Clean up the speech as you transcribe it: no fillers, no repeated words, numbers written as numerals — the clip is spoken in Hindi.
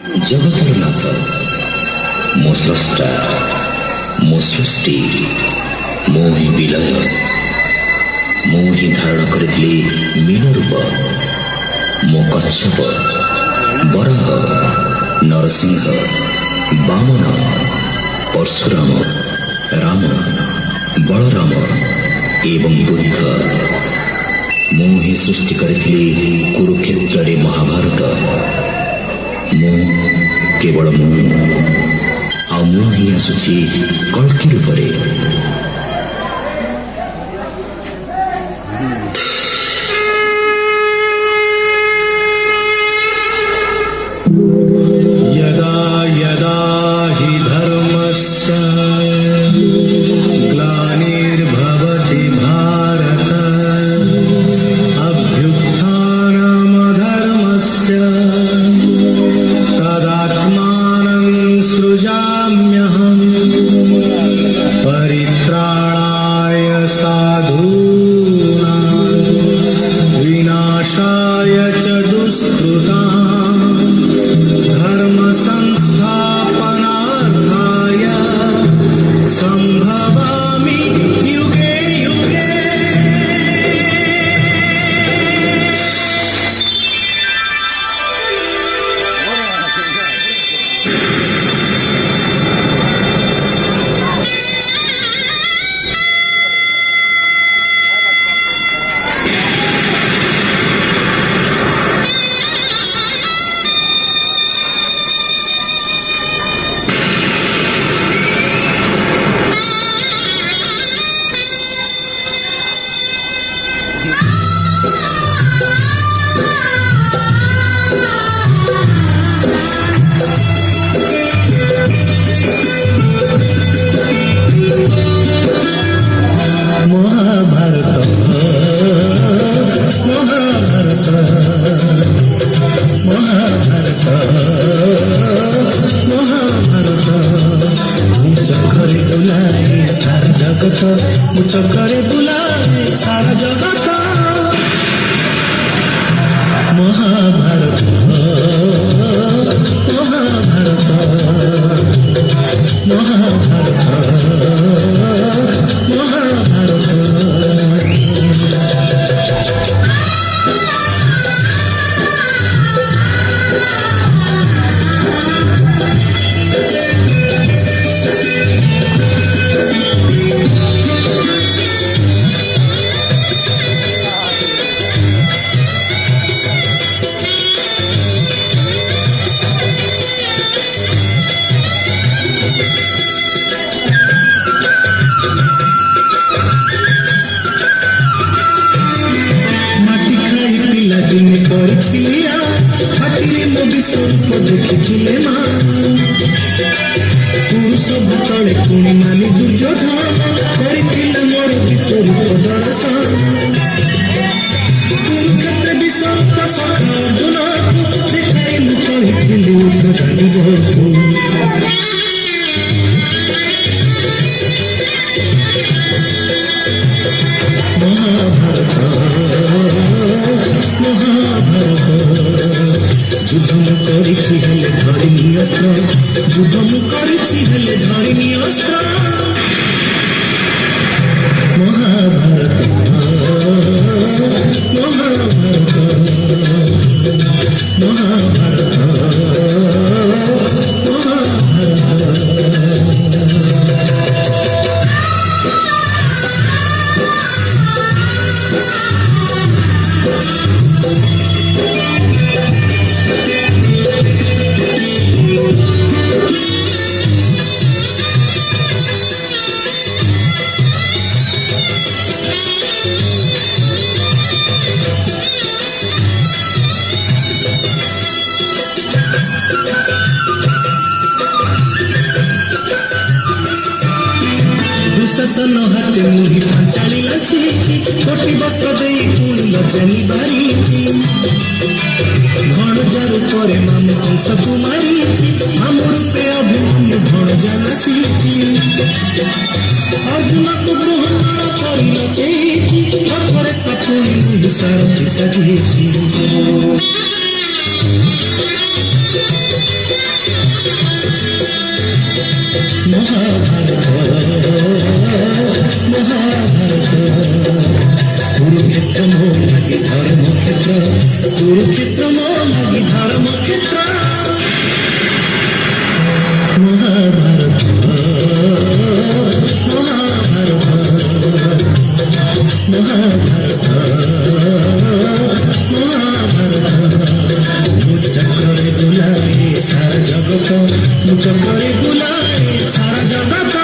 जगतर नाथ मो स्रष्टा मो सृष्टि मो ही विलय मो ही धारण करी मीन रूप मो कच्छप बराह नरसिंह वामन परशुराम राम बलराम एवं बुद्ध मो ही सृष्टि करी कुरुक्षेत्र रे महाभारत मो केवल मु ही आसुची कल्कि रूपरे यदा यदा हि धर्मस्य ग्लानिर्भवति भारत अभ्युत्थानमधर्मस्य तदात्मानं सृजाम्यहम् परित्राणाय साधूनां विनाशाय च दुष्कृताम् धर्म संस्थापनार्थाय संभवामि युगे युगे। चक्करे बुलाए सारा जगत महाभारत महाभारत महाभारत महाभारत। स्वरूप देखिले माँ पुरुष भूतले पुणी माली दुर्योधन करथिला मोर विश्वरूप दर्शन कुरुक्षेत्र विश्वरूप सखा अर्जुन देखाई मु कहथिली उद्धारी बहु महाभारत महाभारत। युद्ध मु करिछि हेले धरिनी अस्त्र युद्ध मु करिछि हेले धरिनी अस्त्र महाभारत महाभारत महाभारत दुशासन हाथे मुही पांचाली लाची कोटी वस्त्र देई पुणी लज्जानी बारीची भणजारू परे मामु कंस कुमारीची मामु रूपे अभिमन्यु भणजा नासीची अर्जुन को ग्रहण करी नचेची अपरे तपुणी मुही सारथी सजीची। মহাভারত মহাভারত কুরুক্ষেত্র মো লাগি ধর্মক্ষেত্র কুরুক্ষেত্র মো লাগি ধর্মক্ষেত্র মহাভারত মহাভারত মহাভারত মহাভারত ମୁଁ ଚକ୍ରରେ ବୁଲାଏ ସାରା ଜଗତ ମୁଁ ଚକ୍ରରେ ବୁଲାଏ ସାରା ଜଗତ